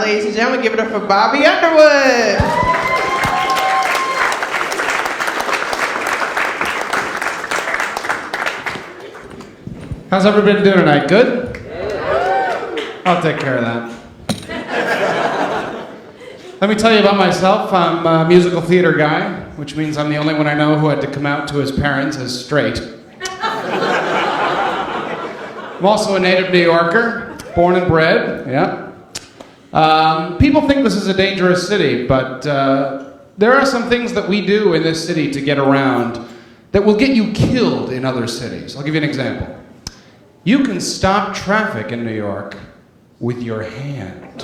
ladies and gentlemen, give it up for Bobby Underwood. How's everybody doing tonight? Good? I'll take care of that. Let me tell you about myself. I'm a musical theater guy, which means I'm the only one I know who had to come out to his parents as straight. I'm also a native New Yorker, born and bred, yeah. People think this is a dangerous city, but there are some things that we do in this city to get around that will get you killed in other cities. I'll give you an example. You can stop traffic in New York with your hand.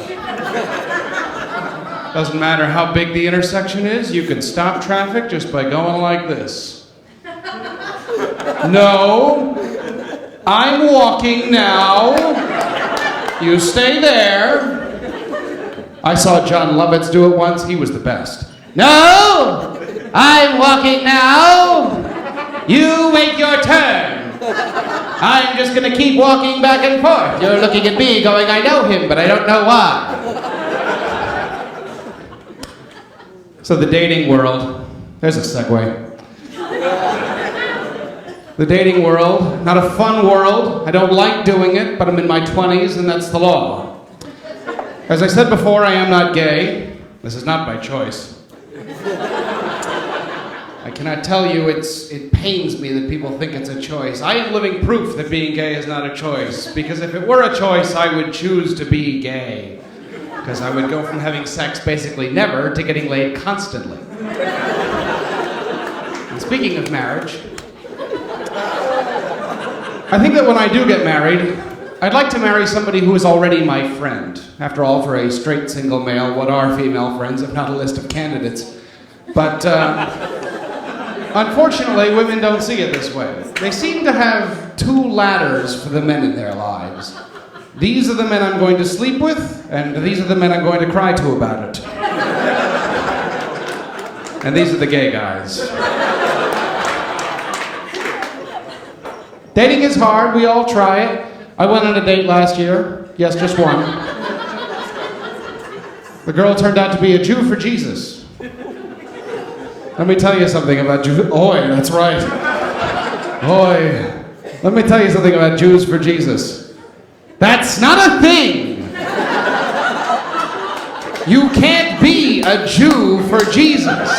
Doesn't matter how big the intersection is, you can stop traffic just by going like this. No, I'm walking now. You stay there. I saw John Lovitz do it once, he was the best. No, I'm walking now. You wait your turn. I'm just gonna keep walking back and forth. You're looking at me going, I know him, but I don't know why. So the dating world, there's a segue. The dating world, not a fun world. I don't like doing it, but I'm in my 20s and that's the law. As I said before, I am not gay. This is not by choice. I cannot tell you, it pains me that people think it's a choice. I am living proof that being gay is not a choice, because if it were a choice, I would choose to be gay. Because I would go from having sex basically never to getting laid constantly. And speaking of marriage, I think that when I do get married, I'd like to marry somebody who is already my friend. After all, for a straight single male, what are female friends if not a list of candidates? But unfortunately, women don't see it this way. They seem to have two ladders for the men in their lives. These are the men I'm going to sleep with, and these are the men I'm going to cry to about it. And these are the gay guys. Dating is hard, we all try it. I went on a date last year. Yes, just one. The girl turned out to be a Jew for Jesus. Let me tell you something about Jews. Oi, that's right. Oi. Let me tell you something about Jews for Jesus. That's not a thing. You can't be a Jew for Jesus.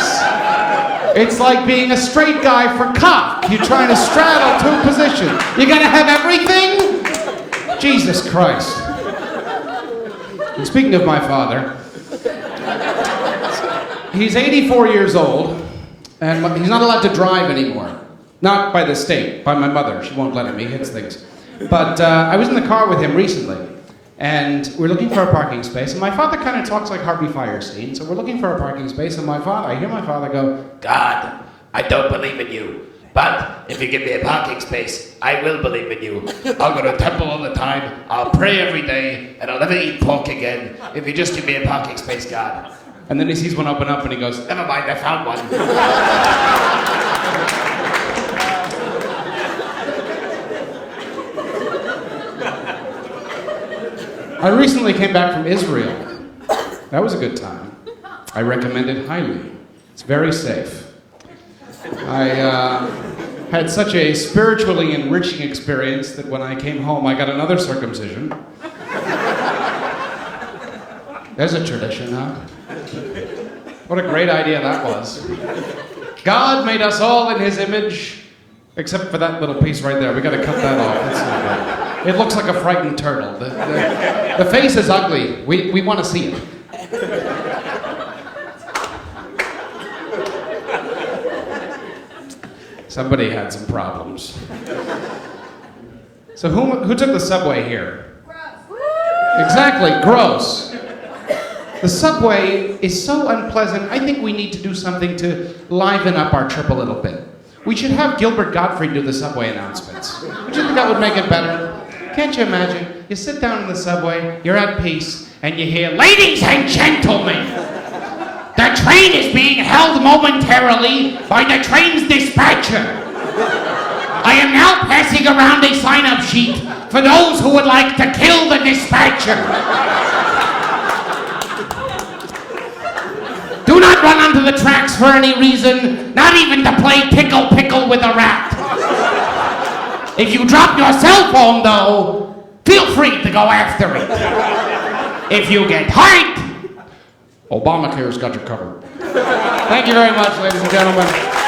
It's like being a straight guy for cock. You're trying to straddle two positions. You gotta have everything? Jesus Christ. And speaking of my father, he's 84 years old, and he's not allowed to drive anymore. Not by the state, by my mother. She won't let him, he hits things. But I was in the car with him recently, and we're looking for a parking space, and my father kind of talks like Harvey Fierstein, so we're looking for a parking space, and I hear my father go, God, I don't believe in you, but if you give me a parking space, I will believe in you. I'll go to temple all the time, I'll pray every day, and I'll never eat pork again if you just give me a parking space, God. And then he sees one open up and he goes, Never mind, I found one. I recently came back from Israel. That was a good time. I recommend it highly. It's very safe. I had such a spiritually enriching experience that when I came home, I got another circumcision. There's a tradition, huh? What a great idea that was. God made us all in his image, except for that little piece right there. We gotta cut that off. That's not good. It looks like a frightened turtle. The face is ugly. We want to see it. Somebody had some problems. So who took the subway here? Gross. Exactly, gross. The subway is so unpleasant, I think we need to do something to liven up our trip a little bit. We should have Gilbert Gottfried do the subway announcements. Would you think that would make it better? Can't you imagine? You sit down in the subway, you're at peace, and you hear, Ladies and gentlemen, the train is being held momentarily by the train's dispatcher. I am now passing around a sign-up sheet for those who would like to kill the dispatcher. onto the tracks for any reason, not even to play pickle pickle with a rat. If you drop your cell phone, though, feel free to go after it. If you get hurt, Obamacare's got you covered. Thank you very much, ladies and gentlemen.